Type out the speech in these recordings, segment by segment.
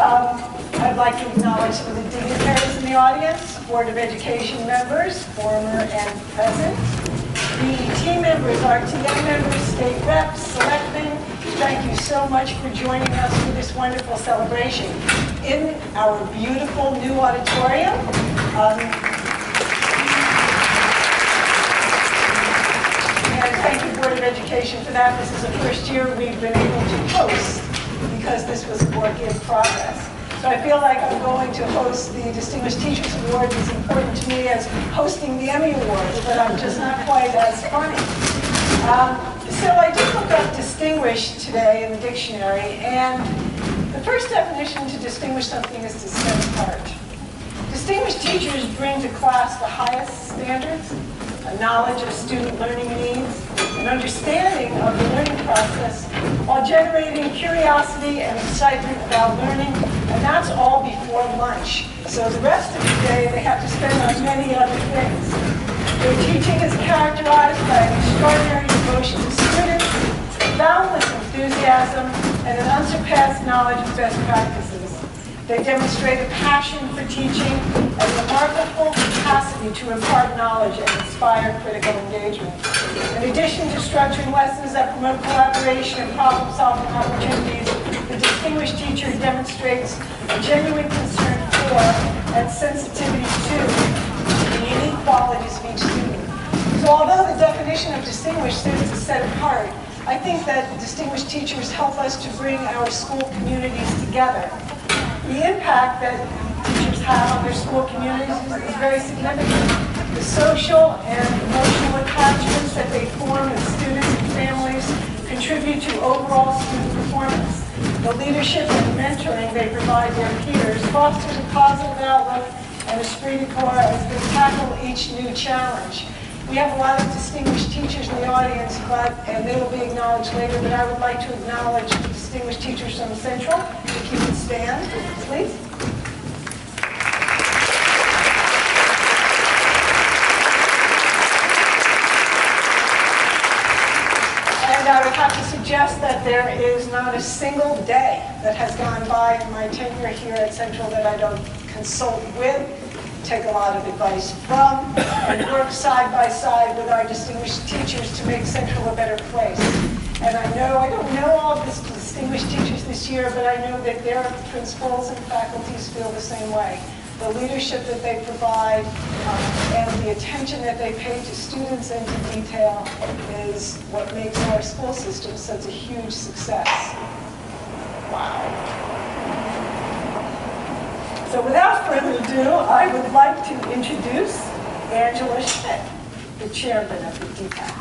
I'd like to acknowledge some of the dignitaries in the audience, Board of Education members, former and present, BET members, RTM members, state reps, selectmen. Thank you so much for joining us for this wonderful celebration in our beautiful new auditorium. And thank you, Board of Education, for that. This is the first year we've been able to host because this was a work in progress. So I feel like I'm going to host the Distinguished Teachers Award. It's important to me as hosting the Emmy Awards, but I'm just not quite as funny. So I did look up distinguished today in the dictionary, and the first definition to distinguish something is to set apart. Distinguished teachers bring to class the highest standards, a knowledge of student learning needs, an understanding of the learning process, while generating curiosity and excitement about learning, and that's all before lunch. So the rest of the day they have to spend on many other things. Their teaching is characterized by an extraordinary devotion to students, boundless enthusiasm, and an unsurpassed knowledge of best practices. They demonstrate a passion for teaching and remarkable capacity to impart knowledge and inspire critical engagement. In addition to structuring lessons that promote collaboration and problem-solving opportunities, the distinguished teacher demonstrates a genuine concern for and sensitivity to the unique qualities of each student. So although the definition of distinguished is to set apart, I think that distinguished teachers help us to bring our school communities together. The impact that teachers have on their school communities is very significant. The social and emotional attachments that they form with students and families contribute to overall student performance. The leadership and mentoring they provide their peers fosters a positive outlook and esprit de corps as they tackle each new challenge. We have a lot of distinguished teachers in the audience, and they will be acknowledged later, but I would like to acknowledge the distinguished teachers from Central. If you would stand, please. And I would have to suggest that there is not a single day that has gone by in my tenure here at Central that I don't consult with, take a lot of advice from, and work side by side with our distinguished teachers to make Central a better place. And I don't know all of the distinguished teachers this year, but I know that their principals and faculties feel the same way. The leadership that they provide and the attention that they pay to students and to detail is what makes our school system such a huge success. Wow. So without further ado, I would like to introduce Angela Schmidt, the chairman of the DPAC.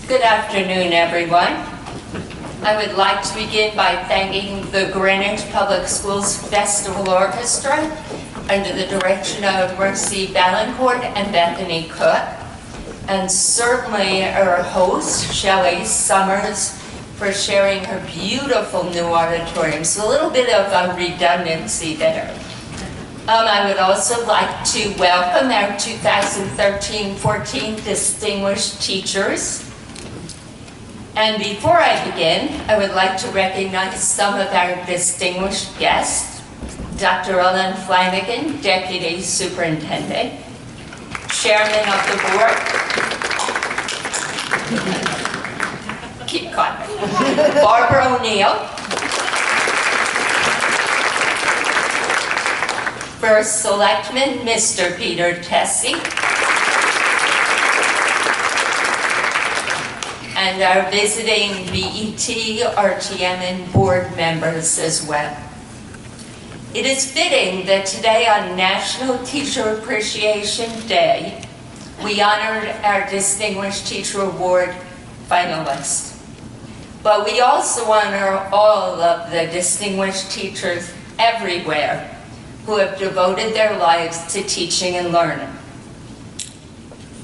Good afternoon, everyone. I would like to begin by thanking the Greenwich Public Schools Festival Orchestra under the direction of Mercy Valancourt and Bethany Cook, and certainly our host, Shelley Summers, for sharing her beautiful new auditorium. So a little bit of a redundancy there. I would also like to welcome our 2013-14 distinguished teachers. And before I begin, I would like to recognize some of our distinguished guests. Dr. Ellen Flanagan, Deputy Superintendent, Chairman of the Board. Keep quiet. Barbara O'Neill. First Selectman, Mr. Peter Tessie. And our visiting BET, RTM, and board members as well. It is fitting that today on National Teacher Appreciation Day, we honored our Distinguished Teacher Award finalists. But we also honor all of the distinguished teachers everywhere who have devoted their lives to teaching and learning.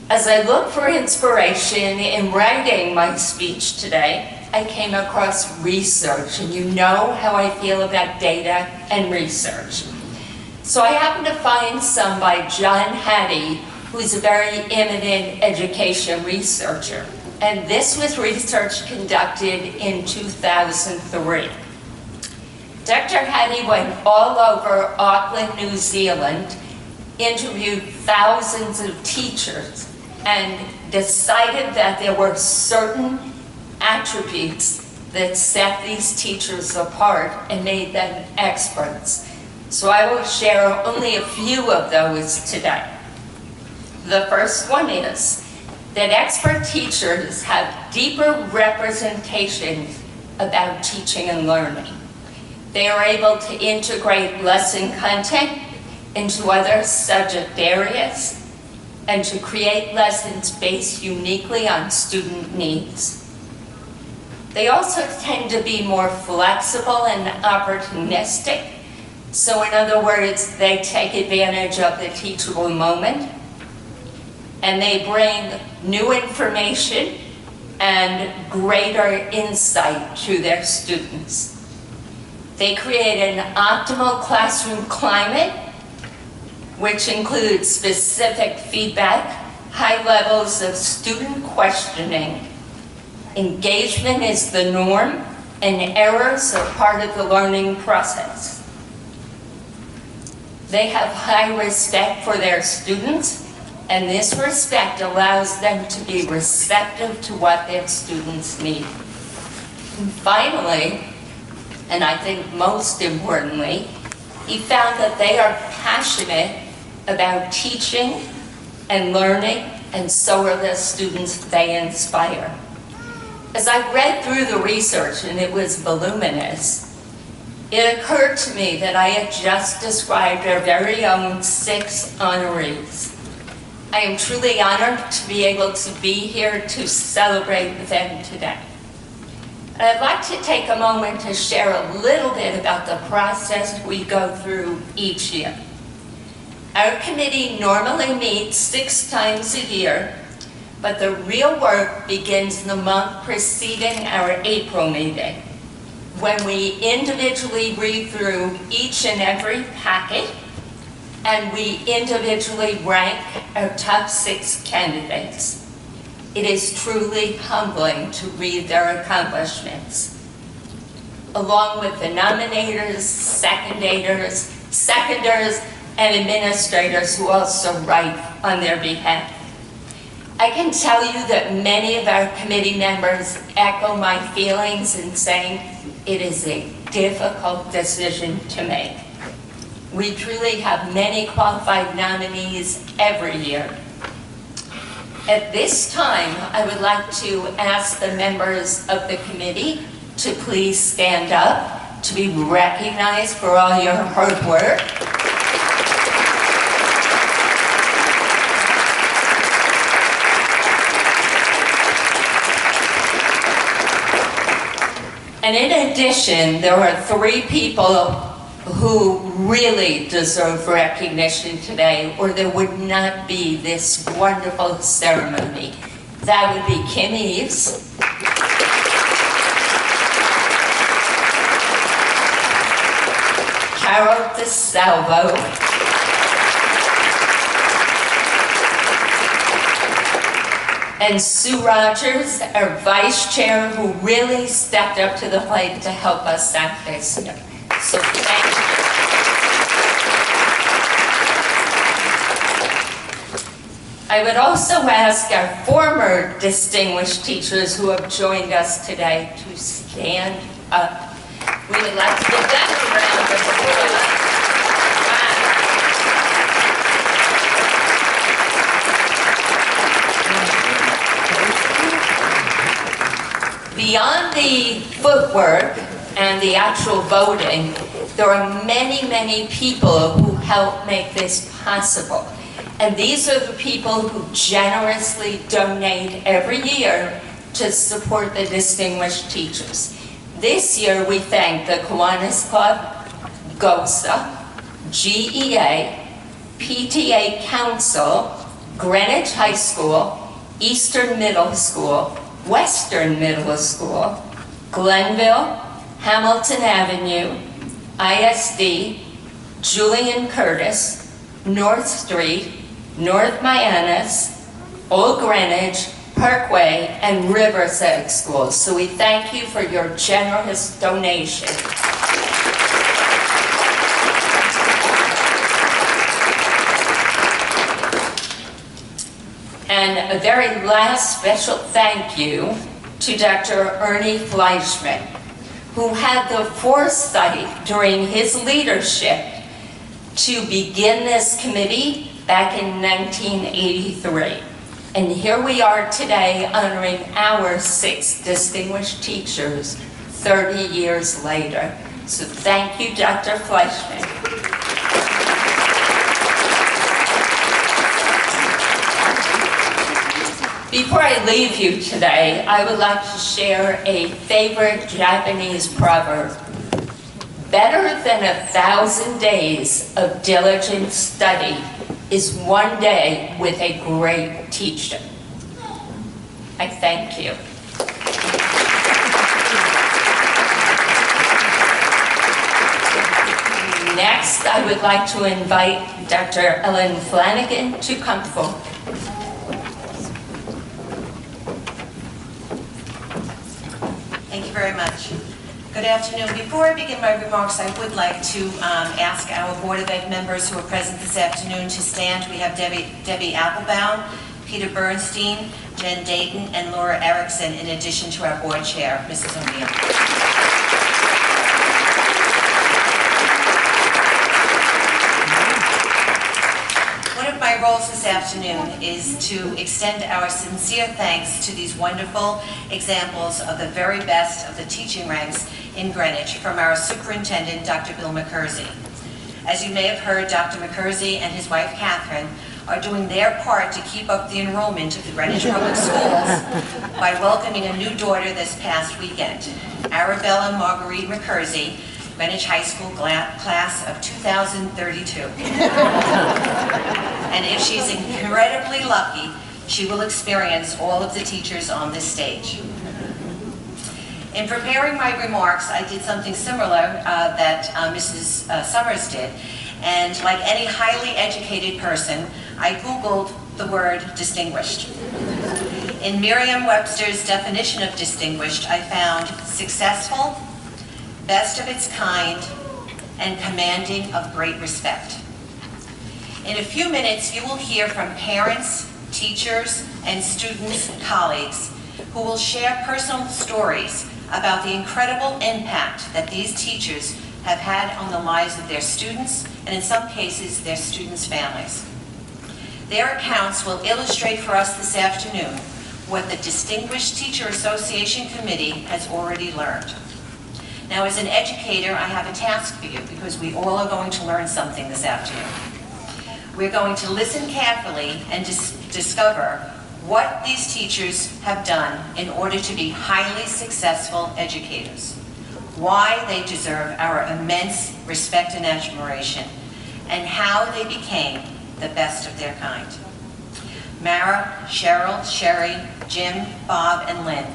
As I look for inspiration in writing my speech today, I came across research, and you know how I feel about data and research. So I happened to find some by John Hattie, who's a very eminent education researcher. And this was research conducted in 2003. Dr. Hattie went all over Auckland, New Zealand, interviewed thousands of teachers, and decided that there were certain attributes that set these teachers apart and made them experts. So I will share only a few of those today. The first one is that expert teachers have deeper representations about teaching and learning. They are able to integrate lesson content into other subject areas and to create lessons based uniquely on student needs. They also tend to be more flexible and opportunistic. So in other words, they take advantage of the teachable moment, and they bring new information and greater insight to their students. They create an optimal classroom climate, which includes specific feedback, high levels of student questioning. Engagement is the norm, and errors are part of the learning process. They have high respect for their students, and this respect allows them to be receptive to what their students need. And finally, and I think most importantly, he found that they are passionate about teaching and learning, and so are the students they inspire. As I read through the research, and it was voluminous, it occurred to me that I had just described our very own 6 honorees. I am truly honored to be able to be here to celebrate with them today. And I'd like to take a moment to share a little bit about the process we go through each year. Our committee normally meets 6 times a year, but the real work begins the month preceding our April meeting, when we individually read through each and every packet, and we individually rank our top 6 candidates. It is truly humbling to read their accomplishments, along with the nominators, seconders, and administrators who also write on their behalf. I can tell you that many of our committee members echo my feelings in saying it is a difficult decision to make. We truly have many qualified nominees every year. At this time, I would like to ask the members of the committee to please stand up to be recognized for all your hard work. And in addition, there are 3 people who really deserve recognition today, or there would not be this wonderful ceremony. That would be Kim Eves, Carol DeSalvo, and Sue Rogers, our vice chair, who really stepped up to the plate to help us out this year. So thank you. I would also ask our former distinguished teachers who have joined us today to stand up. We would like to give them a round of applause. Beyond the footwork and the actual voting, there are many, many people who help make this possible. And these are the people who generously donate every year to support the distinguished teachers. This year we thank the Kiwanis Club, GOSA, GEA, PTA Council, Greenwich High School, Eastern Middle School, Western Middle School, Glenville, Hamilton Avenue, ISD, Julian Curtis, North Street, North Miamis, Old Greenwich, Parkway, and Riverside schools. So we thank you for your generous donation. And a very last special thank you to Dr. Ernie Fleischman, who had the foresight during his leadership to begin this committee back in 1983. And here we are today honoring our 6 distinguished teachers 30 years later. So thank you, Dr. Fleischman. Before I leave you today, I would like to share a favorite Japanese proverb. Better than 1,000 days of diligent study is one day with a great teacher. I thank you. Next, I would like to invite Dr. Ellen Flanagan to come forward. Thank you very much. Good afternoon. Before I begin my remarks, I would like to ask our Board of Ed members who are present this afternoon to stand. We have Debbie Applebaum, Peter Bernstein, Jen Dayton, and Laura Erickson, in addition to our board chair, Mrs. O'Neill. One of my roles this afternoon is to extend our sincere thanks to these wonderful examples of the very best of the teaching ranks in Greenwich from our superintendent, Dr. Bill McKersey. As you may have heard, Dr. McKersey and his wife, Catherine, are doing their part to keep up the enrollment of the Greenwich Public Schools by welcoming a new daughter this past weekend, Arabella Marguerite McKersey, Greenwich High School class of 2032. And if she's incredibly lucky, she will experience all of the teachers on this stage. In preparing my remarks, I did something similar that Mrs. Summers did. And like any highly educated person, I Googled the word distinguished. In Merriam-Webster's definition of distinguished, I found successful, best of its kind, and commanding of great respect. In a few minutes, you will hear from parents, teachers, and students, colleagues, who will share personal stories about the incredible impact that these teachers have had on the lives of their students, and in some cases, their students' families. Their accounts will illustrate for us this afternoon what the Distinguished Teacher Association Committee has already learned. Now, as an educator, I have a task for you, because we all are going to learn something this afternoon. We're going to listen carefully and discover what these teachers have done in order to be highly successful educators, why they deserve our immense respect and admiration, and how they became the best of their kind. Mara, Cheryl, Sherry, Jim, Bob, and Lynn,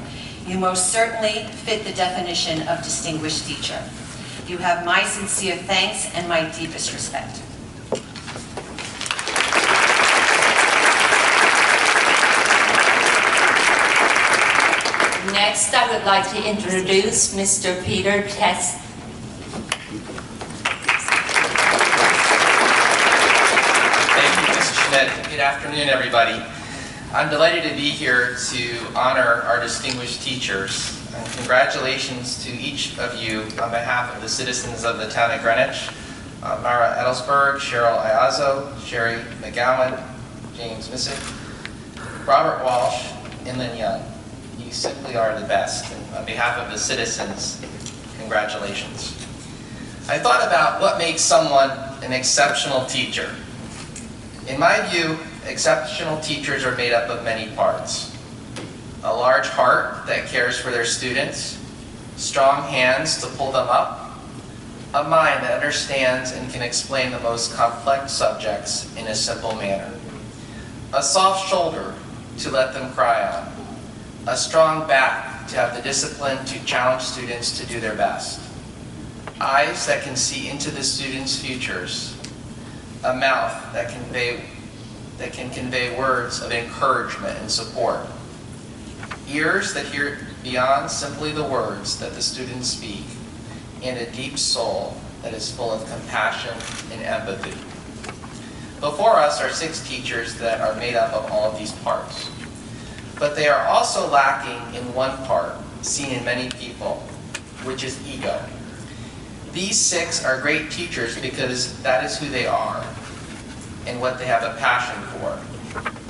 you most certainly fit the definition of distinguished teacher. You have my sincere thanks and my deepest respect. Next, I would like to introduce Mr. Peter Tess. Thank you, Mrs. Schmidt. Good afternoon, everybody. I'm delighted to be here to honor our distinguished teachers. And congratulations to each of you on behalf of the citizens of the town of Greenwich. Mara Edelsberg, Cheryl Ayazo, Sherry McGowan, James Missick, Robert Walsh, and Lynn Young. You simply are the best. And on behalf of the citizens, congratulations. I thought about what makes someone an exceptional teacher. In my view, exceptional teachers are made up of many parts. A large heart that cares for their students, strong hands to pull them up, a mind that understands and can explain the most complex subjects in a simple manner, a soft shoulder to let them cry on, a strong back to have the discipline to challenge students to do their best, eyes that can see into the students' futures, a mouth that can convey words of encouragement and support, ears that hear beyond simply the words that the students speak, and a deep soul that is full of compassion and empathy. Before us are 6 teachers that are made up of all of these parts. But they are also lacking in one part, seen in many people, which is ego. These 6 are great teachers because that is who they are and what they have a passion for.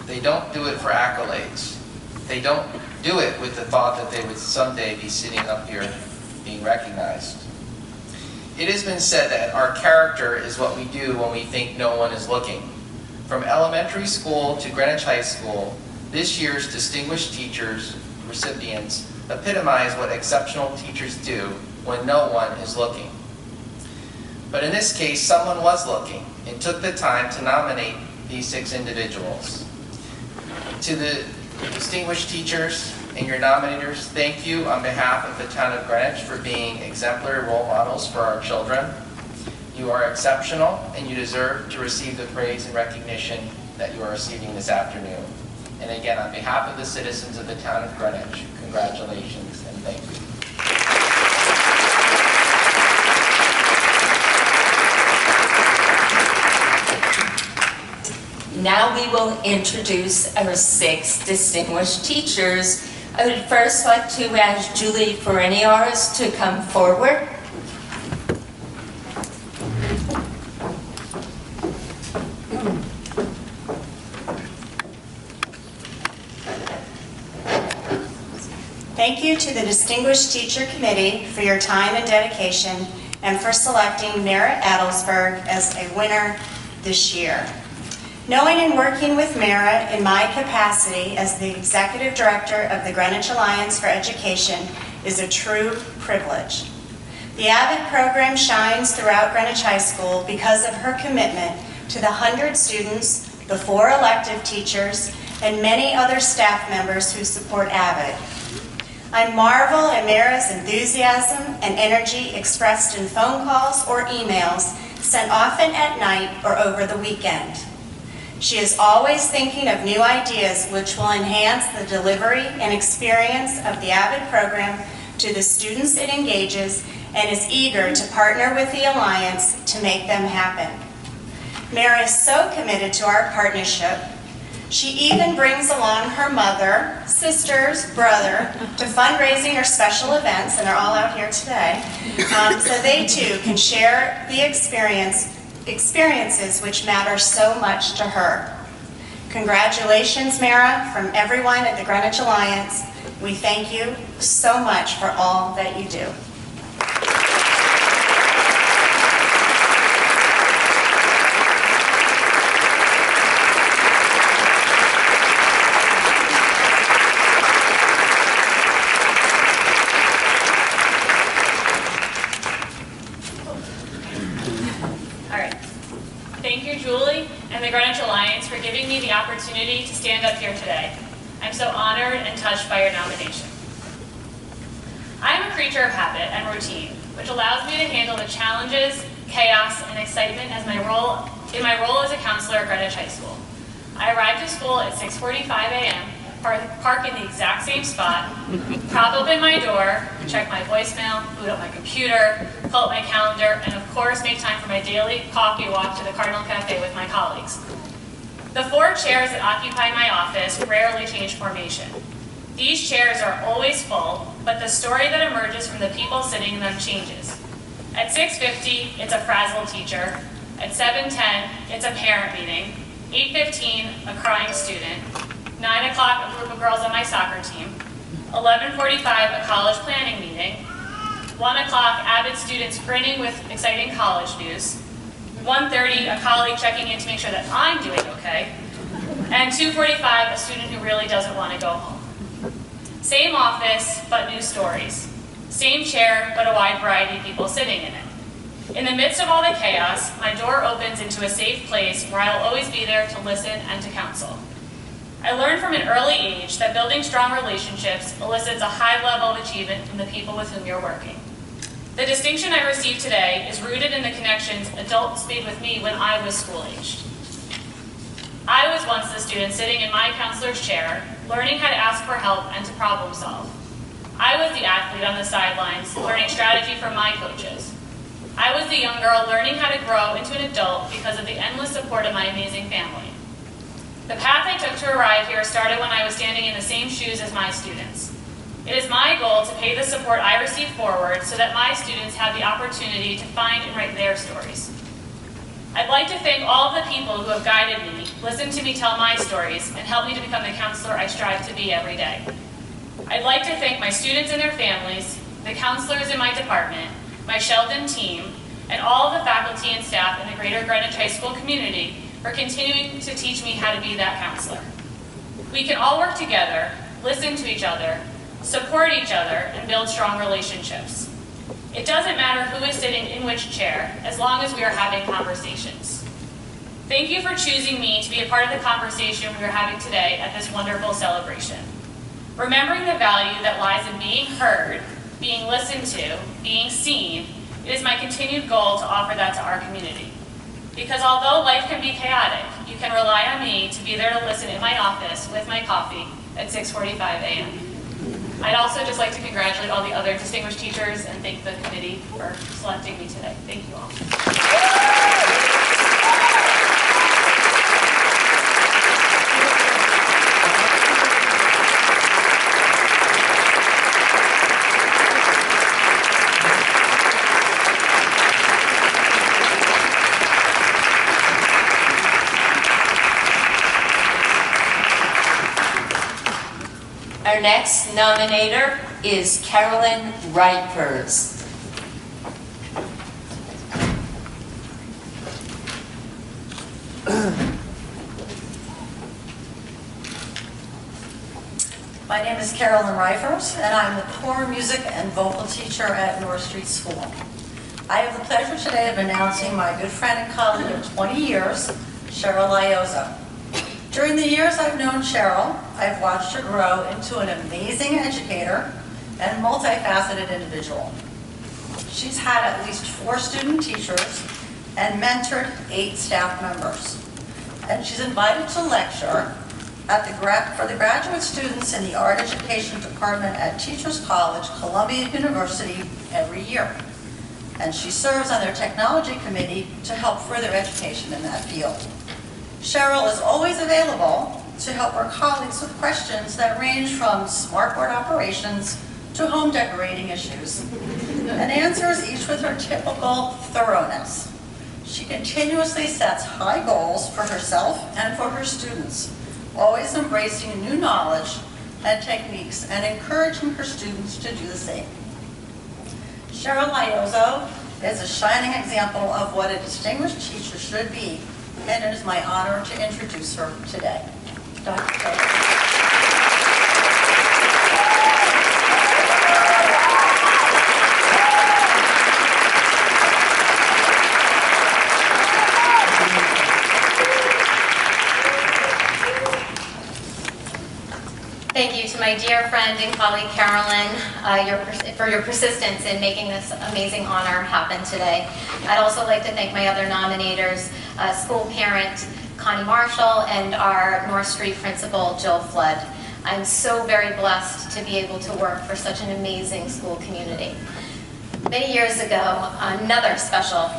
They don't do it for accolades. They don't do it with the thought that they would someday be sitting up here being recognized. It has been said that our character is what we do when we think no one is looking. From elementary school to Greenwich High School, this year's Distinguished Teachers recipients epitomize what exceptional teachers do when no one is looking. But in this case, someone was looking and took the time to nominate these 6 individuals. To the distinguished teachers and your nominators, thank you on behalf of the town of Greenwich for being exemplary role models for our children. You are exceptional and you deserve to receive the praise and recognition that you are receiving this afternoon. And again, on behalf of the citizens of the town of Greenwich, congratulations and thank you. Now we will introduce our 6 distinguished teachers. I would first like to ask Julie Fereniaris to come forward. Thank you to the Distinguished Teacher Committee for your time and dedication and for selecting Mara Adelsberg as a winner this year. Knowing and working with Mara in my capacity as the Executive Director of the Greenwich Alliance for Education is a true privilege. The AVID program shines throughout Greenwich High School because of her commitment to the 100 students, the 4 elective teachers, and many other staff members who support AVID. I marvel at Mara's enthusiasm and energy expressed in phone calls or emails sent often at night or over the weekend. She is always thinking of new ideas which will enhance the delivery and experience of the AVID program to the students it engages and is eager to partner with the Alliance to make them happen. Mara is so committed to our partnership. She even brings along her mother, sisters, brother to fundraising or special events, and they're all out here today, so they too can share the experiences which matter so much to her. Congratulations, Mara, from everyone at the Greenwich Alliance. We thank you so much for all that you do. Julie and the Greenwich Alliance for giving me the opportunity to stand up here today. I'm so honored and touched by your nomination. I am a creature of habit and routine, which allows me to handle the challenges, chaos, and excitement in my role as a counselor at Greenwich High School. I arrive to school at 6:45 a.m., park in the exact same spot, prop open my door, check my voicemail, boot up my computer, pull up my calendar, and of course make time for my daily coffee walk to the Cardinal Cafe with my colleagues. The 4 chairs that occupy my office rarely change formation. These chairs are always full, but the story that emerges from the people sitting in them changes. At 6:50, it's a frazzled teacher. At 7:10, it's a parent meeting. 8:15, a crying student. 9 o'clock, a group of girls on my soccer team. 11:45, a college planning meeting. 1 o'clock, AVID students grinning with exciting college news. 1:30, a colleague checking in to make sure that I'm doing okay. And 2:45, a student who really doesn't want to go home. Same office, but new stories. Same chair, but a wide variety of people sitting in it. In the midst of all the chaos, my door opens into a safe place where I'll always be there to listen and to counsel. I learned from an early age that building strong relationships elicits a high level of achievement from the people with whom you're working. The distinction I received today is rooted in the connections adults made with me when I was school-aged. I was once the student sitting in my counselor's chair, learning how to ask for help and to problem solve. I was the athlete on the sidelines, learning strategy from my coaches. I was the young girl learning how to grow into an adult because of the endless support of my amazing family. The path I took to arrive here started when I was standing in the same shoes as my students. It is my goal to pay the support I receive forward so that my students have the opportunity to find and write their stories. I'd like to thank all of the people who have guided me, listened to me tell my stories, and helped me to become the counselor I strive to be every day. I'd like to thank my students and their families, the counselors in my department, my Sheldon team, and all of the faculty and staff in the Greater Greenwich High School community for continuing to teach me how to be that counselor. We can all work together, listen to each other, support each other, and build strong relationships. It doesn't matter who is sitting in which chair, as long as we are having conversations. Thank you for choosing me to be a part of the conversation we are having today at this wonderful celebration. Remembering the value that lies in being heard, being listened to, being seen, it is my continued goal to offer that to our community. Because although life can be chaotic, you can rely on me to be there to listen in my office with my coffee at 6:45 a.m. I'd also just like to congratulate all the other distinguished teachers and thank the committee for selecting me today. Thank you all. Our next nominator is Carolyn Ripers. My name is Carolyn Rifers, and I'm the core music and vocal teacher at North Street School. I have the pleasure today of announcing my good friend and colleague of 20 years, Cheryl Iozzo. During the years I've known Cheryl, I've watched her grow into an amazing educator and multifaceted individual. She's had at least 4 student teachers and mentored 8 staff members. And she's invited to lecture for the graduate students in the Art Education Department at Teachers College, Columbia University every year. And she serves on their technology committee to help further education in that field. Cheryl is always available to help her colleagues with questions that range from smartboard operations to home decorating issues, and answers each with her typical thoroughness. She continuously sets high goals for herself and for her students, always embracing new knowledge and techniques and encouraging her students to do the same. Cheryl Iozzo is a shining example of what a distinguished teacher should be, and it is my honor to introduce her today. Dr. Taylor. Thank you to my dear friend and colleague Carolyn for your persistence in making this amazing honor happen today. I'd also like to thank my other nominators, school parent Connie Marshall and our North Street principal Jill Flood. I'm so very blessed to be able to work for such an amazing school community. Many years ago, another special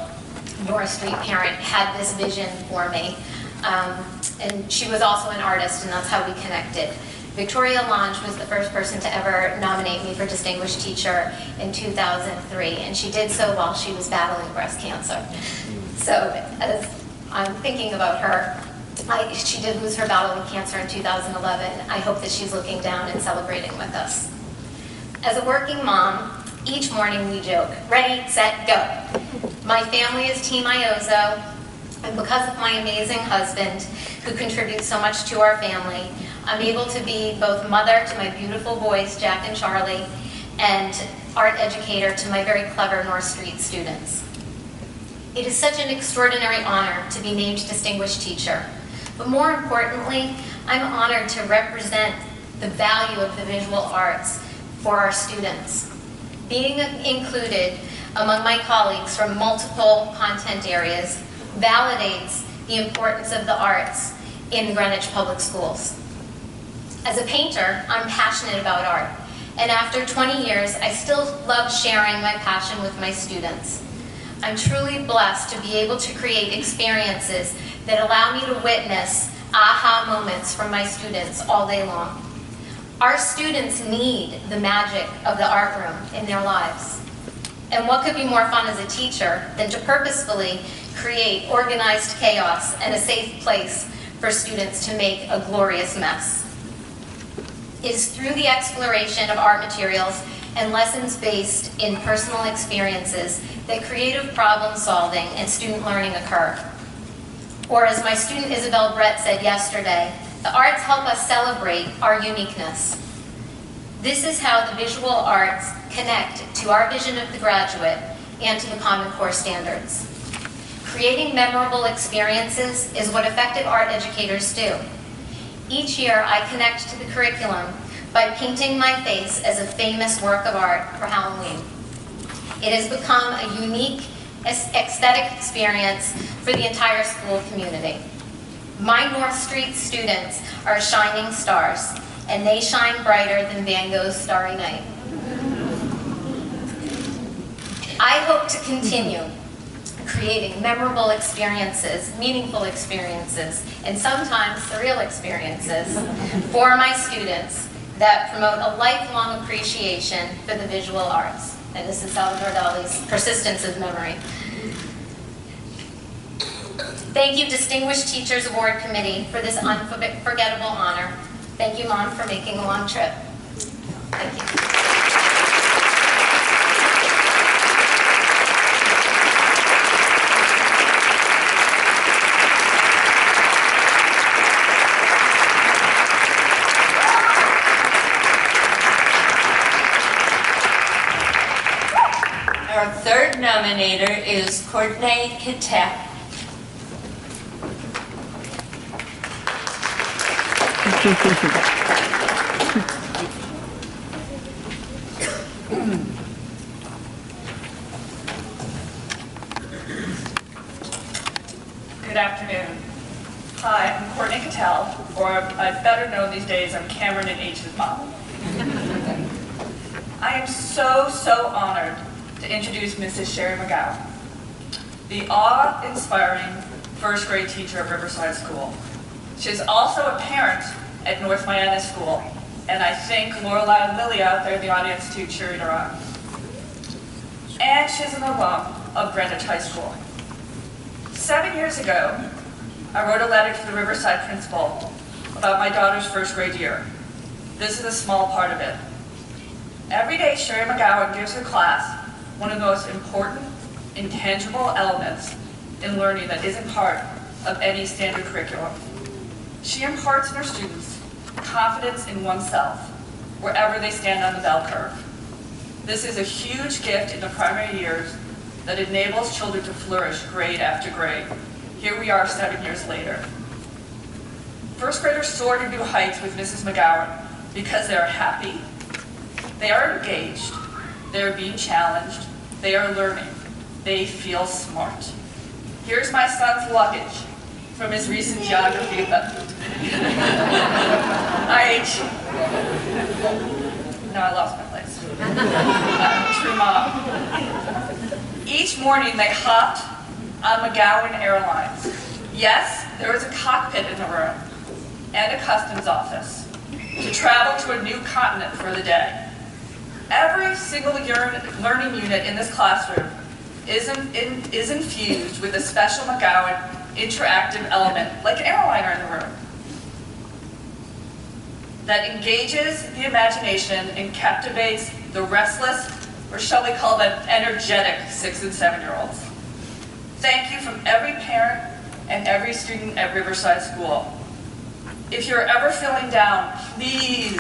North Street parent had this vision for me, and she was also an artist, and that's how we connected. Victoria Lange was the first person to ever nominate me for Distinguished Teacher in 2003, and she did so while she was battling breast cancer. So as I'm thinking about her, she did lose her battle with cancer in 2011. I hope that she's looking down and celebrating with us. As a working mom, each morning we joke, ready, set, go. My family is Team Iozzo, And because of my amazing husband, who contributes so much to our family, I'm able to be both mother to my beautiful boys, Jack and Charlie, and art educator to my very clever North Street students. It is such an extraordinary honor to be named Distinguished Teacher. But more importantly, I'm honored to represent the value of the visual arts for our students. Being included among my colleagues from multiple content areas validates the importance of the arts in Greenwich Public Schools. As a painter, I'm passionate about art, and after 20 years, I still love sharing my passion with my students. I'm truly blessed to be able to create experiences that allow me to witness aha moments from my students all day long. Our students need the magic of the art room in their lives. And what could be more fun as a teacher than to purposefully create organized chaos and a safe place for students to make a glorious mess? It is through the exploration of art materials and lessons based in personal experiences that creative problem solving and student learning occur. Or as my student Isabel Brett said yesterday, the arts help us celebrate our uniqueness. This is how the visual arts connect to our vision of the graduate and to the Common Core standards. Creating memorable experiences is what effective art educators do. Each year, I connect to the curriculum by painting my face as a famous work of art for Halloween. It has become a unique aesthetic experience for the entire school community. My North Street students are shining stars, and they shine brighter than Van Gogh's Starry Night. I hope to continue creating memorable experiences, meaningful experiences, and sometimes surreal experiences for my students that promote a lifelong appreciation for the visual arts. And this is Salvador Dali's Persistence of Memory. Thank you, Distinguished Teachers Award Committee, for this unforgettable honor. Thank you, Mom, for making a long trip. Thank you. Our third nominator is Courtney Katek. Good afternoon. Hi, I'm Courtney Cattell, or I'm better known these days, I'm Cameron and H's mom. I am so honored to introduce Mrs. Sherry McGowan, the awe-inspiring first grade teacher of Riverside School. She is also a parent at North Miami School, and I think Lorelei and Lily out there in the audience too cheering her on. And she's an alum of Greenwich High School. 7 years ago, I wrote a letter to the Riverside principal about my daughter's first grade year. This is a small part of it. Every day, Sherry McGowan gives her class one of the most important, intangible elements in learning that isn't part of any standard curriculum. She imparts in her students confidence in oneself wherever they stand on the bell curve. This is a huge gift in the primary years that enables children to flourish grade after grade. Here we are 7 years later. First graders soar to new heights with Mrs. McGowan because they are happy, they are engaged, they are being challenged, they are learning, they feel smart. Here's my son's luggage from his recent geography lesson. No, I lost my place. True mom. Each morning they hopped on McGowan Airlines. Yes, there was a cockpit in the room and a customs office to travel to a new continent for the day. Every single learning unit in this classroom is infused with a special McGowan interactive element, like an airliner in the room, that engages the imagination and captivates the restless, or shall we call them energetic 6 and 7 year olds. Thank you from every parent and every student at Riverside School. If you're ever feeling down, please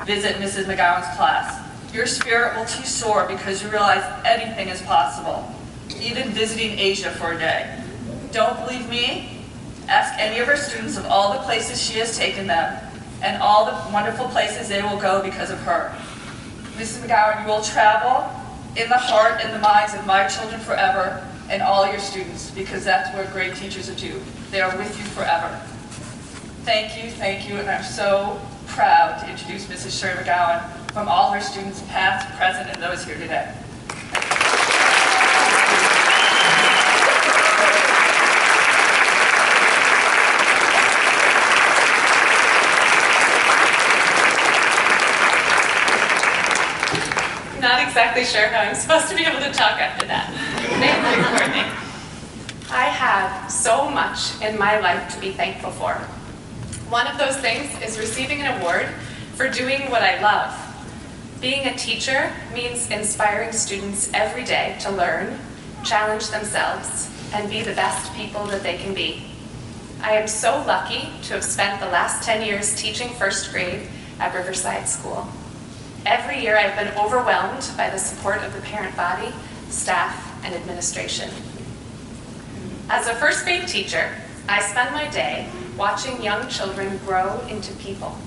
visit Mrs. McGowan's class. Your spirit will soar because you realize anything is possible, even visiting Asia for a day. Don't believe me? Ask any of her students of all the places she has taken them and all the wonderful places they will go because of her. Mrs. McGowan, you will travel in the heart and the minds of my children forever and all your students, because that's what great teachers do. They are with you forever. Thank you, and I'm so proud to introduce Mrs. Sherry McGowan from all her students, past, present, and those here today. Not exactly sure how I'm supposed to be able to talk after that. Thank you, Courtney. I have so much in my life to be thankful for. One of those things is receiving an award for doing what I love. Being a teacher means inspiring students every day to learn, challenge themselves, and be the best people that they can be. I am so lucky to have spent the last 10 years teaching first grade at Riverside School. Every year I've been overwhelmed by the support of the parent body, staff, and administration. As a first grade teacher, I spend my day watching young children grow into people.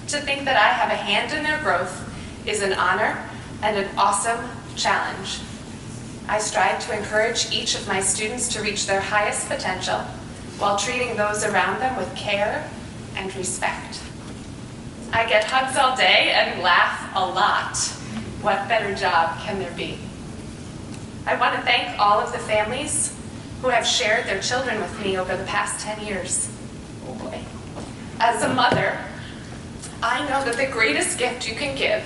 To think that I have a hand in their growth is an honor and an awesome challenge. I strive to encourage each of my students to reach their highest potential while treating those around them with care and respect. I get hugs all day and laugh a lot. What better job can there be? I want to thank all of the families who have shared their children with me over the past 10 years. Oh boy. As a mother, I know that the greatest gift you can give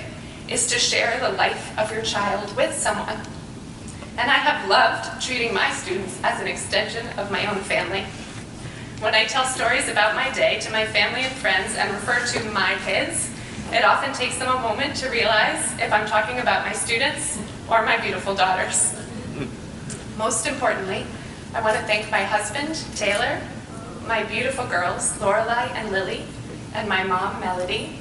is to share the life of your child with someone. And I have loved treating my students as an extension of my own family. When I tell stories about my day to my family and friends and refer to my kids, it often takes them a moment to realize if I'm talking about my students or my beautiful daughters. Most importantly, I want to thank my husband, Taylor, my beautiful girls, Lorelai and Lily, and my mom, Melody.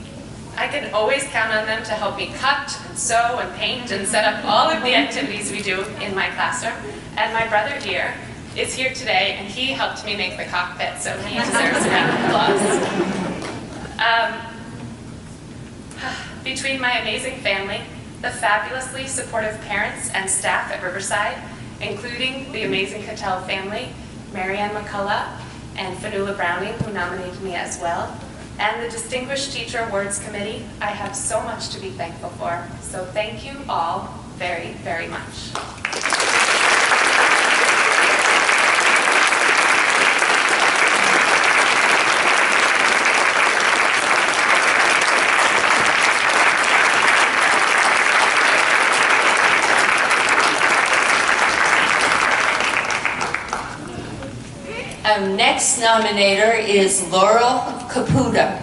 I can always count on them to help me cut and sew and paint and set up all of the activities we do in my classroom. And my brother here is here today, and he helped me make the cockpit, so he deserves a round of applause. Between my amazing family, the fabulously supportive parents and staff at Riverside, including the amazing Cattell family, Marianne McCullough and Fanula Browning, who nominated me as well, and the Distinguished Teacher Awards Committee, I have so much to be thankful for. So thank you all very, very much. Our next nominator is Laurel Caputo.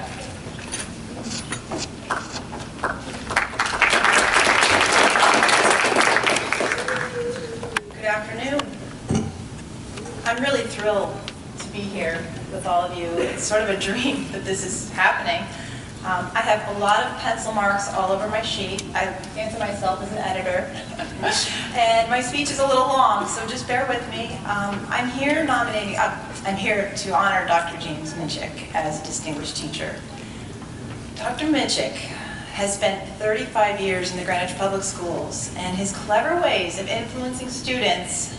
Good afternoon. I'm really thrilled to be here with all of you. It's sort of a dream that this is happening. I have a lot of pencil marks all over my sheet. I fancy myself as an editor. And my speech is a little long, so just bear with me. I'm here to honor Dr. James Minchik as a distinguished teacher. Dr. Minchik has spent 35 years in the Greenwich Public Schools, and his clever ways of influencing students,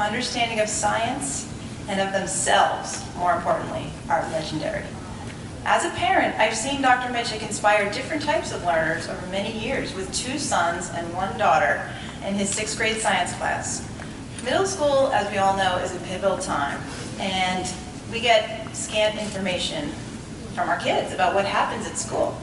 understanding of science, and of themselves, more importantly, are legendary. As a parent, I've seen Dr. Minchik inspire different types of learners over many years with 2 sons and 1 daughter in his 6th grade science class. Middle school, as we all know, is a pivotal time, and we get scant information from our kids about what happens at school.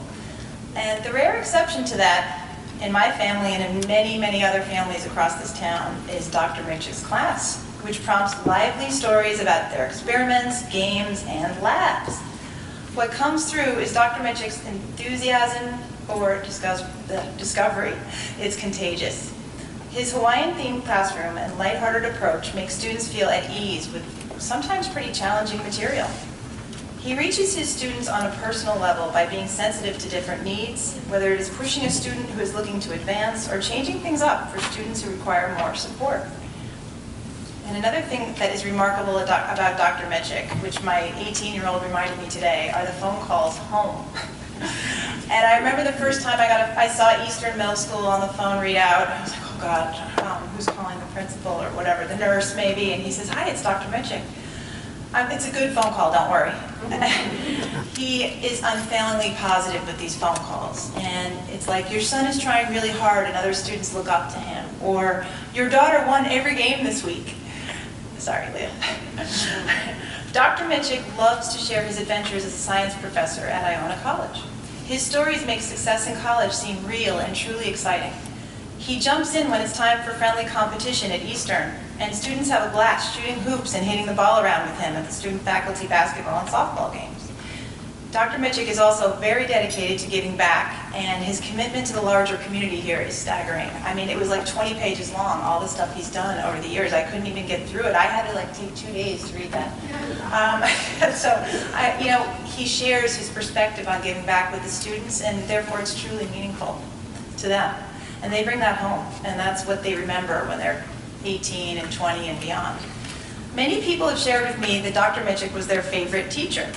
And the rare exception to that, in my family and in many, many other families across this town, is Dr. Minchik's class, which prompts lively stories about their experiments, games, and labs. What comes through is Dr. Minchik's enthusiasm for the discovery. It's contagious. His Hawaiian-themed classroom and lighthearted approach make students feel at ease with sometimes pretty challenging material. He reaches his students on a personal level by being sensitive to different needs, whether it is pushing a student who is looking to advance or changing things up for students who require more support. And another thing that is remarkable about Dr. Mitchick, which my 18-year-old reminded me today, are the phone calls home. And I remember the first time I saw Eastern Middle School on the phone read out. I was like, oh God, who's calling the principal or whatever, the nurse maybe. And he says, hi, it's Dr. Mitchick. It's a good phone call, don't worry. He is unfailingly positive with these phone calls. And it's like, your son is trying really hard and other students look up to him. Or, your daughter won every game this week. Sorry, Leah. Dr. Mitchick loves to share his adventures as a science professor at Iona College. His stories make success in college seem real and truly exciting. He jumps in when it's time for friendly competition at Eastern, and students have a blast shooting hoops and hitting the ball around with him at the student-faculty basketball and softball games. Dr. Mitchick is also very dedicated to giving back, and his commitment to the larger community here is staggering. I mean, it was like 20 pages long, all the stuff he's done over the years. I couldn't even get through it. I had to take 2 days to read that. He shares his perspective on giving back with the students, and therefore it's truly meaningful to them. And they bring that home, and that's what they remember when they're 18 and 20 and beyond. Many people have shared with me that Dr. Mitchick was their favorite teacher.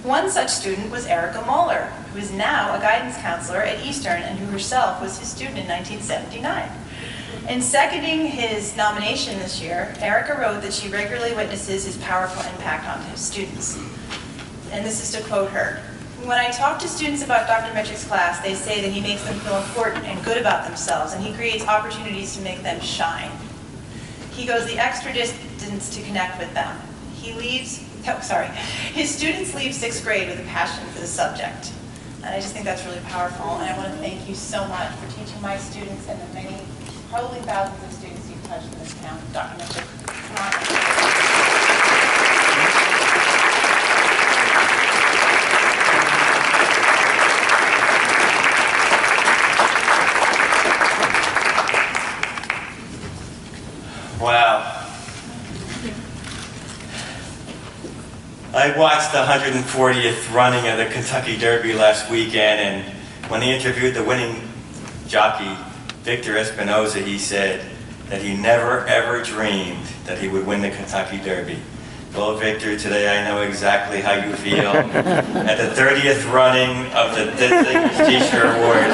One such student was Erica Moeller, who is now a guidance counselor at Eastern and who herself was his student in 1979. In seconding his nomination this year, Erica wrote that she regularly witnesses his powerful impact on his students. And this is to quote her. When I talk to students about Dr. Mitchick's class, they say that he makes them feel important and good about themselves, and he creates opportunities to make them shine. He goes the extra distance to connect with them. His students leave 6th grade with a passion for the subject. And I just think that's really powerful, and I want to thank you so much for teaching my students and the many, probably thousands of students you've touched in this town. Dr. Mitchick, come on. Wow. I watched the 140th running of the Kentucky Derby last weekend, and when he interviewed the winning jockey, Victor Espinoza, he said that he never ever dreamed that he would win the Kentucky Derby. Well, Victor, today I know exactly how you feel at the 30th running of the Distinguished Teacher Award.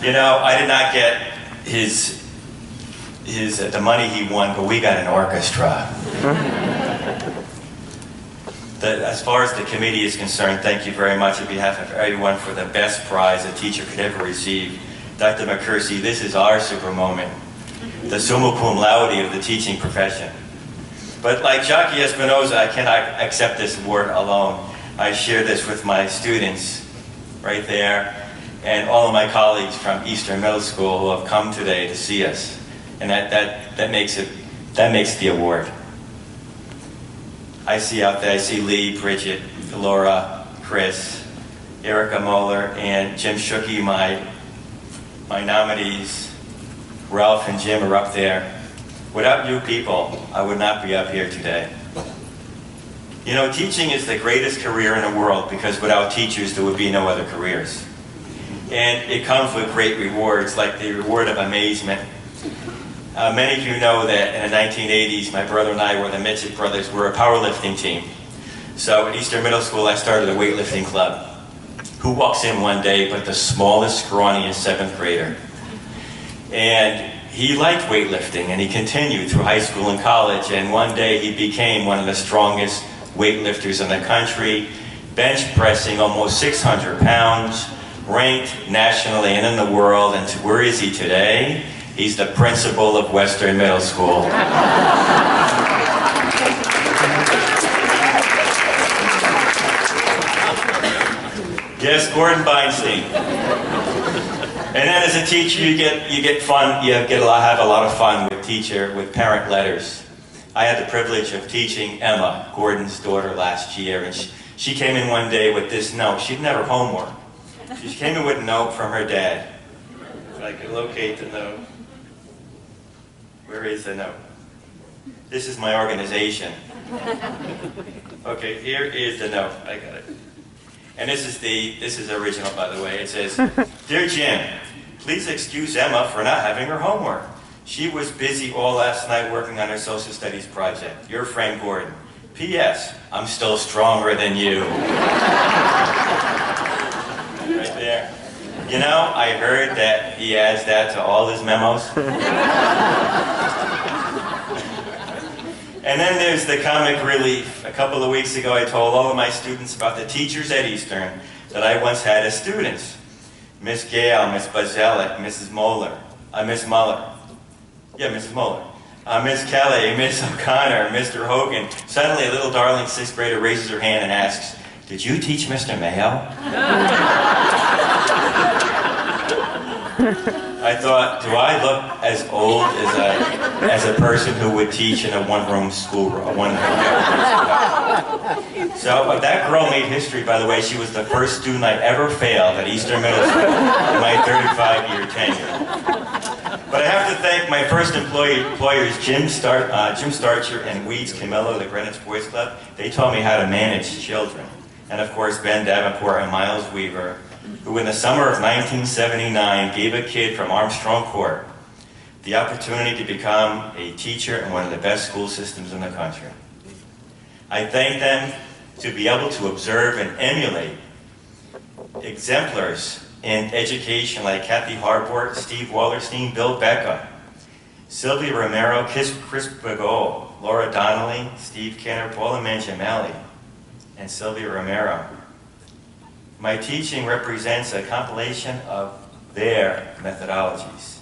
You know, I did not get the money he won, but we got an orchestra. As far as the committee is concerned, thank you very much on behalf of everyone for the best prize a teacher could ever receive. Dr. McCursey, this is our super moment, the summa cum laude of the teaching profession. But like Jockey Espinoza, I cannot accept this award alone. I share this with my students right there, and all of my colleagues from Eastern Middle School who have come today to see us. And that makes the award. I see Lee, Bridget, Laura, Chris, Erica Moeller, and Jim Schucke, my nominees. Ralph and Jim are up there. Without you people, I would not be up here today. You know, teaching is the greatest career in the world because without teachers, there would be no other careers. And it comes with great rewards, like the reward of amazement. Many of you know that in the 1980s, my brother and I were the Mitchick brothers. We're a powerlifting team. So at Eastern Middle School, I started a weightlifting club. Who walks in one day but the smallest, scrawniest 7th grader? And he liked weightlifting, and he continued through high school and college. And one day, he became one of the strongest weightlifters in the country, bench pressing almost 600 pounds, ranked nationally and in the world. And where is he today? He's the principal of Western Middle School. Yes, Gordon Beinstein. And then as a teacher, you get fun. You have a lot of fun with parent letters. I had the privilege of teaching Emma, Gordon's daughter, last year, and she came in one day with this note. She'd never homework. She came in with a note from her dad. If I can locate the note. Where is the note? This is my organization. Okay, here is the note. I got it. And this is original, by the way. It says, "Dear Jim, please excuse Emma for not having her homework. She was busy all last night working on her social studies project. Your friend Gordon. P.S. I'm still stronger than you." Right there. You know, I heard that he adds that to all his memos. And then there's the comic relief. A couple of weeks ago, I told all of my students about the teachers at Eastern that I once had as students. Miss Gale, Miss Bazelik, Mrs. Moeller, Miss Muller. Yeah, Mrs. Moeller. Miss Kelly, Miss O'Connor, Mr. Hogan. Suddenly, a little darling sixth grader raises her hand and asks, "Did you teach Mr. Mayo?" I thought, do I look as old as a person who would teach in a one-room schoolroom? So that girl made history, by the way. She was the first student I ever failed at Eastern Middle School in my 35-year tenure. But I have to thank my first employers, Jim Starcher and Weeds Camillo, the Greenwich Boys Club. They taught me how to manage children. And of course, Ben Davenport and Miles Weaver, who in the summer of 1979 gave a kid from Armstrong Court the opportunity to become a teacher in one of the best school systems in the country. I thank them to be able to observe and emulate exemplars in education like Kathy Harbort, Steve Wallerstein, Bill Beckham, Sylvia Romero, Chris Begaud, Laura Donnelly, Steve Kenner, Paula Mangiamelli, and Sylvia Romero. My teaching represents a compilation of their methodologies.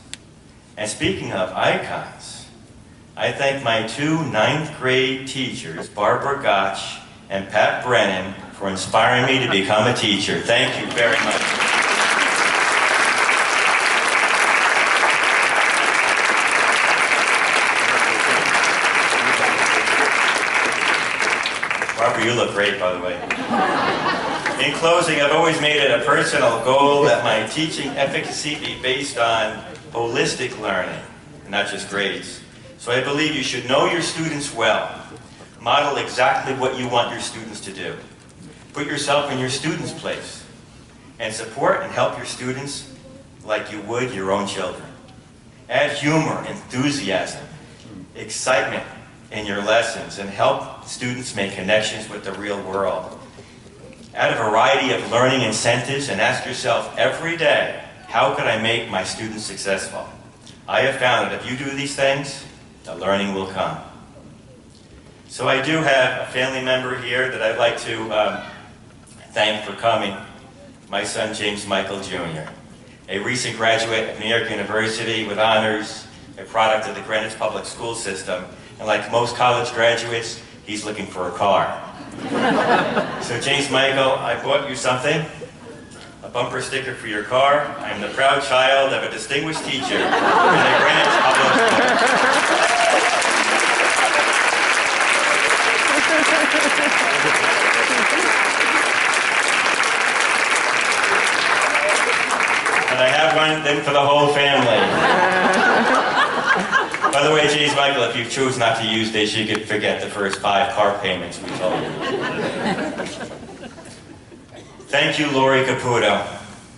And speaking of icons, I thank my two 9th grade teachers, Barbara Gotch and Pat Brennan, for inspiring me to become a teacher. Thank you very much. Barbara, you look great, by the way. In closing, I've always made it a personal goal that my teaching efficacy be based on holistic learning, not just grades. So I believe you should know your students well, model exactly what you want your students to do, put yourself in your students' place, and support and help your students like you would your own children. Add humor, enthusiasm, excitement in your lessons, and help students make connections with the real world. Add a variety of learning incentives and ask yourself every day, how could I make my students successful? I have found that if you do these things, the learning will come. So I do have a family member here that I'd like to thank for coming, my son James Michael Jr., a recent graduate of New York University with honors, a product of the Greenwich Public School System, and like most college graduates, he's looking for a car. So James Michael, I bought you something, a bumper sticker for your car. I am the proud child of a distinguished teacher in the Greenwich Public School. And I have one then for the whole family. By the way, James Michael, if you choose not to use this, you could forget the first 5 car payments we told you. Thank you, Lori Caputo.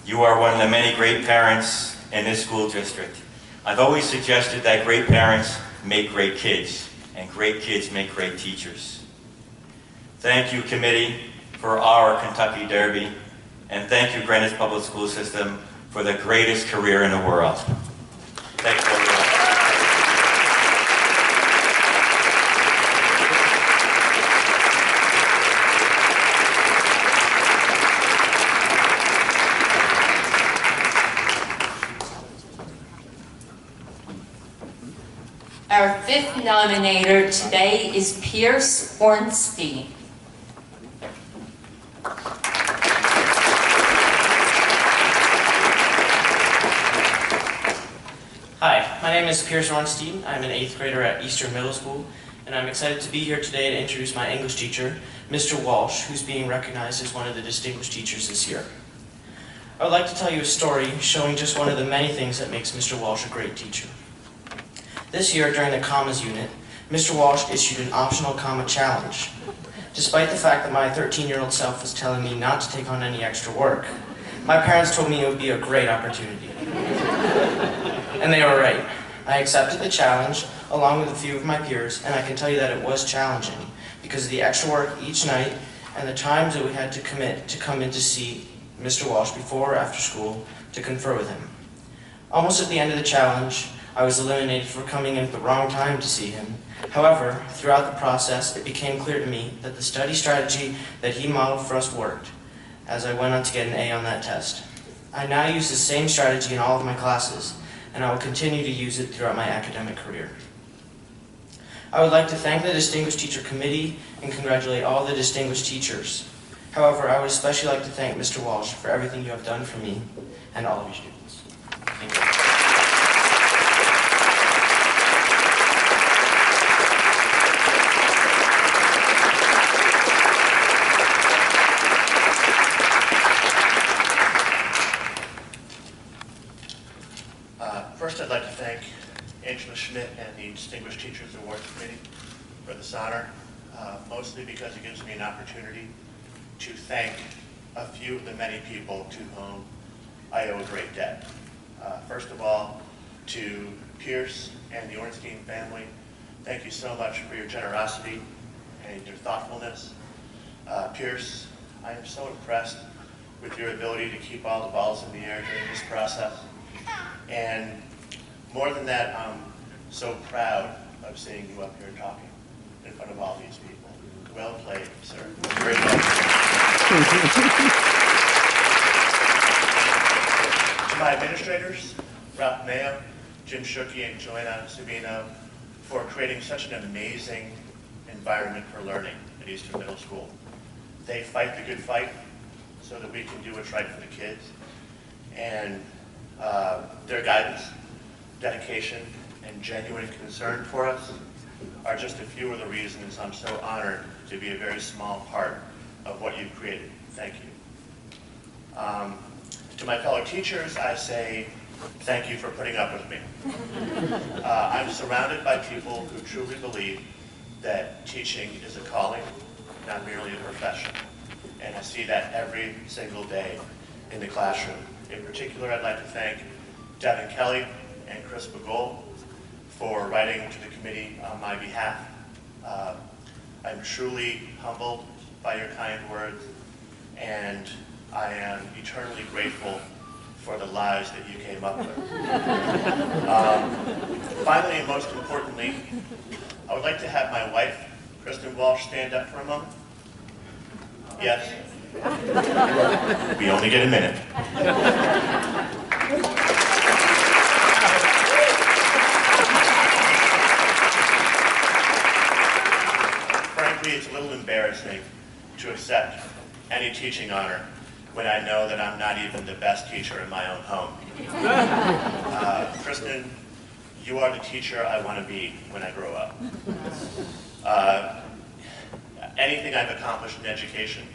You are one of the many great parents in this school district. I've always suggested that great parents make great kids, and great kids make great teachers. Thank you, committee, for our Kentucky Derby, and thank you, Greenwich Public School System, for the greatest career in the world. Thank you, everyone. Our 5th nominator today is Pierce Ornstein. Hi, my name is Pierce Ornstein. I'm an 8th grader at Eastern Middle School, and I'm excited to be here today to introduce my English teacher, Mr. Walsh, who's being recognized as one of the distinguished teachers this year. I would like to tell you a story showing just one of the many things that makes Mr. Walsh a great teacher. This year, during the commas unit, Mr. Walsh issued an optional comma challenge. Despite the fact that my 13-year-old self was telling me not to take on any extra work, my parents told me it would be a great opportunity. And they were right. I accepted the challenge, along with a few of my peers, and I can tell you that it was challenging because of the extra work each night and the times that we had to commit to come in to see Mr. Walsh before or after school to confer with him. Almost at the end of the challenge, I was eliminated for coming in at the wrong time to see him. However, throughout the process, it became clear to me that the study strategy that he modeled for us worked, as I went on to get an A on that test. I now use the same strategy in all of my classes, and I will continue to use it throughout my academic career. I would like to thank the Distinguished Teacher Committee and congratulate all the distinguished teachers. However, I would especially like to thank Mr. Walsh for everything you have done for me and all of your students. Thank you. First, I'd like to thank Angela Schmidt and the Distinguished Teachers Award Committee for this honor, mostly because it gives me an opportunity to thank a few of the many people to whom I owe a great debt. First of all, to Pierce and the Ornstein family, thank you so much for your generosity and your thoughtfulness. Pierce, I am so impressed with your ability to keep all the balls in the air during this process. And more than that, I'm so proud of seeing you up here talking in front of all these people. Well played, sir. Very well. To my administrators, Ralph Mayo, Jim Schucke, and Joanna Sabino, for creating such an amazing environment for learning at Eastern Middle School. They fight the good fight so that we can do what's right for the kids. And their guidance, dedication, and genuine concern for us are just a few of the reasons I'm so honored to be a very small part of what you've created. Thank you. To my fellow teachers, I say thank you for putting up with me. I'm surrounded by people who truly believe that teaching is a calling, not merely a profession. And I see that every single day in the classroom. In particular, I'd like to thank Devin Kelly and Chris Begol for writing to the committee on my behalf. I'm truly humbled by your kind words, and I am eternally grateful for the lies that you came up with. Finally, and most importantly, I would like to have my wife, Kristen Walsh, stand up for a moment. Yes? We only get a minute. Frankly, it's a little embarrassing to accept any teaching honor when I know that I'm not even the best teacher in my own home. Kristen, you are the teacher I want to be when I grow up. Anything I've accomplished in education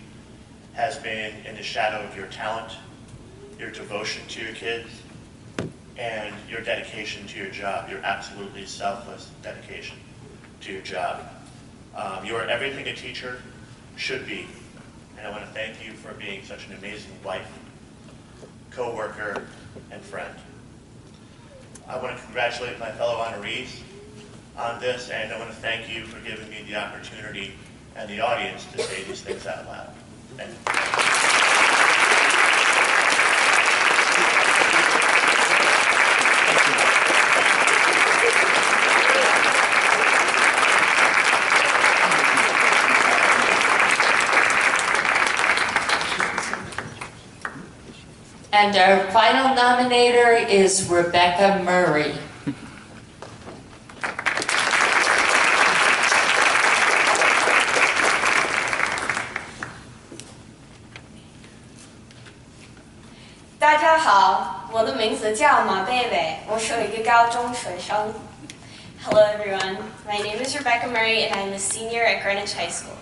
has been in the shadow of your talent, your devotion to your kids, and your dedication to your job, your absolutely selfless dedication to your job. You are everything a teacher should be, and I want to thank you for being such an amazing wife, co-worker, and friend. I want to congratulate my fellow honorees on this, and I want to thank you for giving me the opportunity and the audience to say these things out loud. Thank you. And our final nominator is Rebecca Murray. Hello everyone, my name is Rebecca Murray and I'm a senior at Greenwich High School.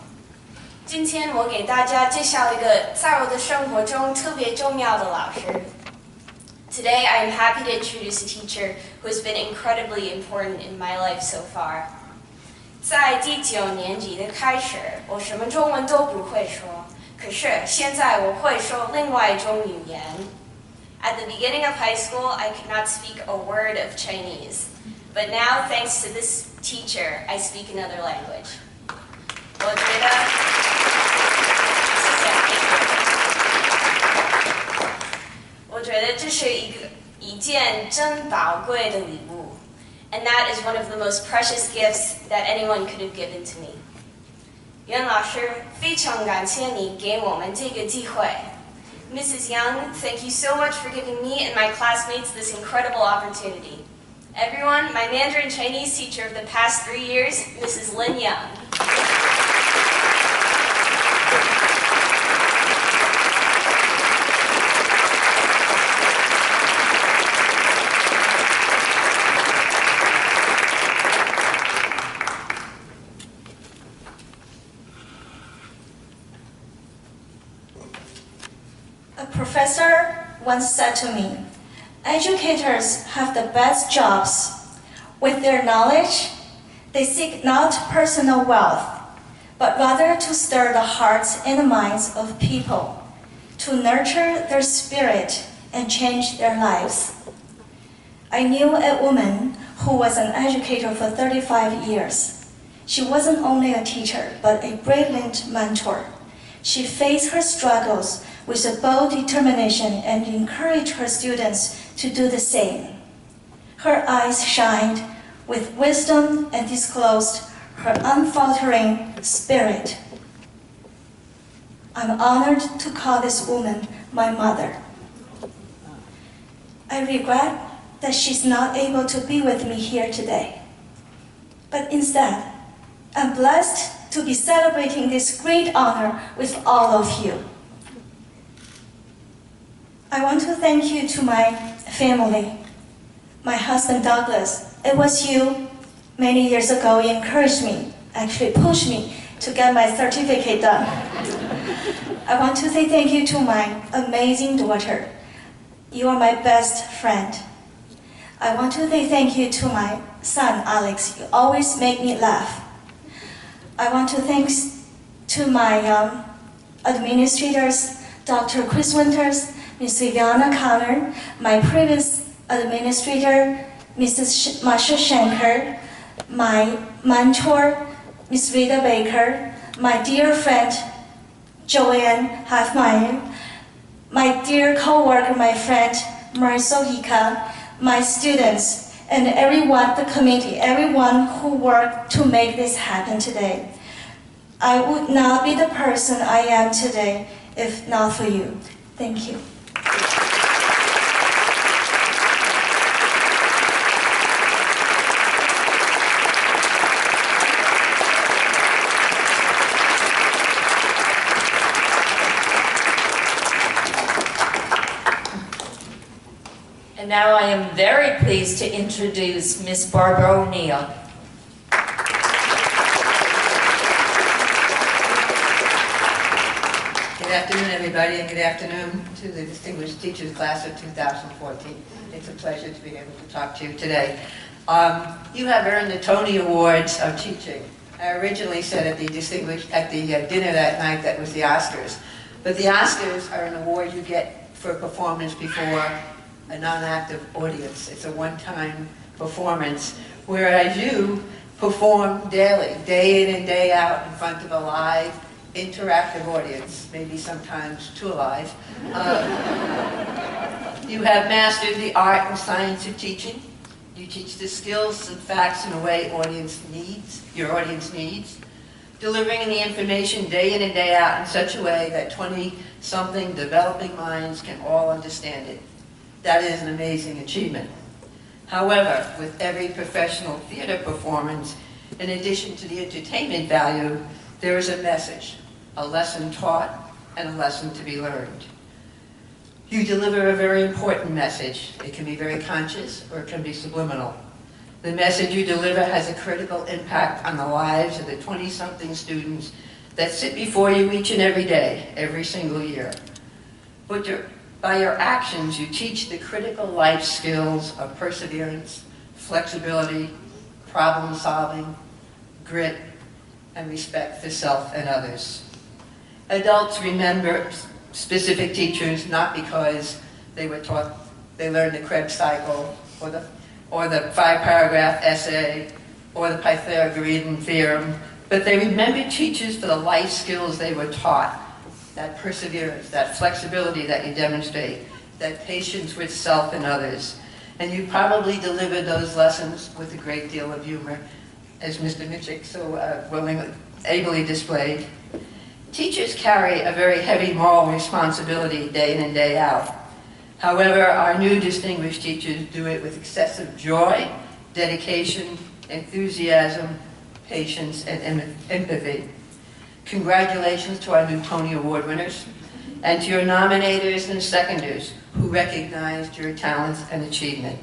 今天我给大家介绍一个在我的生活中特别重要的老师。Today I am happy to introduce a teacher who has been incredibly important in my life so far. 在第9年级的开始，我什么中文都不会说，可是现在我会说另外一种语言。At the beginning of high school, I could not speak a word of Chinese, but now, thanks to this teacher, I speak another language. 我觉得，我觉得这是一件真宝贵的礼物。And that is one of the most precious gifts that anyone could have given to me. 袁老师，非常感谢你给我们这个机会。Mrs. Young, thank you so much for giving me and my classmates this incredible opportunity. Everyone, my Mandarin Chinese teacher of the past 3 years, Mrs. Lin Young. A professor once said to me, educators have the best jobs. With their knowledge, they seek not personal wealth, but rather to stir the hearts and minds of people, to nurture their spirit and change their lives. I knew a woman who was an educator for 35 years. She wasn't only a teacher, but a brilliant mentor. She faced her struggles with a bold determination and encouraged her students to do the same. Her eyes shined with wisdom and disclosed her unfaltering spirit. I'm honored to call this woman my mother. I regret that she's not able to be with me here today. But instead, I'm blessed to be celebrating this great honor with all of you. I want to thank you to my family. My husband Douglas, it was you many years ago encouraged me, actually pushed me to get my certificate done. I want to say thank you to my amazing daughter. You are my best friend. I want to say thank you to my son Alex. You always make me laugh. I want to thank to my administrators, Dr. Chris Winters, Ms. Viviana Connor, my previous administrator, Mrs. Masha Shanker, my mentor, Ms. Rita Baker, my dear friend, Joanne Halfmeyer, my dear co-worker, my friend, Marisol Hika, my students, and everyone, the committee, everyone who worked to make this happen today. I would not be the person I am today if not for you. Thank you. And now I am very pleased to introduce Miss Barbara O'Neill. Good afternoon, everybody, and good afternoon to the Distinguished Teachers Class of 2014. It's a pleasure to be able to talk to you today. You have earned the Tony Awards of teaching. I originally said at the dinner that night that was the Oscars, but the Oscars are an award you get for performance before a non-active audience. It's a one-time performance, whereas you perform daily, day in and day out in front of a live, interactive audience, maybe sometimes too alive. You have mastered the art and science of teaching. You teach the skills and facts in a way your audience needs, delivering the information day in and day out in such a way that 20-something developing minds can all understand it. That is an amazing achievement. However, with every professional theater performance, in addition to the entertainment value, there is a message, a lesson taught, and a lesson to be learned. You deliver a very important message. It can be very conscious or it can be subliminal. The message you deliver has a critical impact on the lives of the 20-something students that sit before you each and every day, every single year. But by your actions, you teach the critical life skills of perseverance, flexibility, problem solving, grit, and respect for self and others. Adults remember specific teachers not because they learned the Krebs cycle or the 5-paragraph essay or the Pythagorean theorem, but they remember teachers for the life skills they were taught, that perseverance, that flexibility that you demonstrate, that patience with self and others. And you probably delivered those lessons with a great deal of humor, as Mr. Mitchell so ably displayed. Teachers carry a very heavy moral responsibility day in and day out. However, our new distinguished teachers do it with excessive joy, dedication, enthusiasm, patience, and empathy. Congratulations to our new Tony Award winners and to your nominators and seconders who recognized your talents and achievement.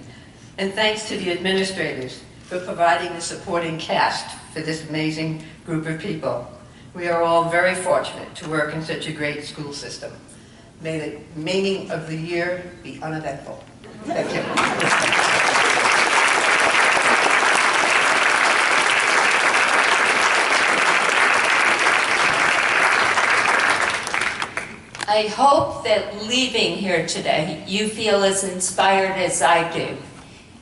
And thanks to the administrators for providing the supporting cast for this amazing group of people. We are all very fortunate to work in such a great school system. May the remaining of the year be uneventful. Thank you. I hope that leaving here today, you feel as inspired as I do.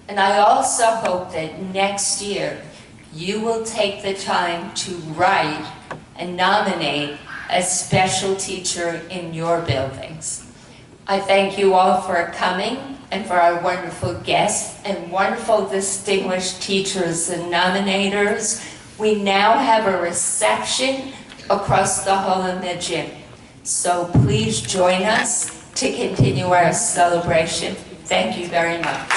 And I also hope that next year, you will take the time to write and nominate a special teacher in your buildings. I thank you all for coming and for our wonderful guests and wonderful distinguished teachers and nominators. We now have a reception across the hall in the gym. So please join us to continue our celebration. Thank you very much.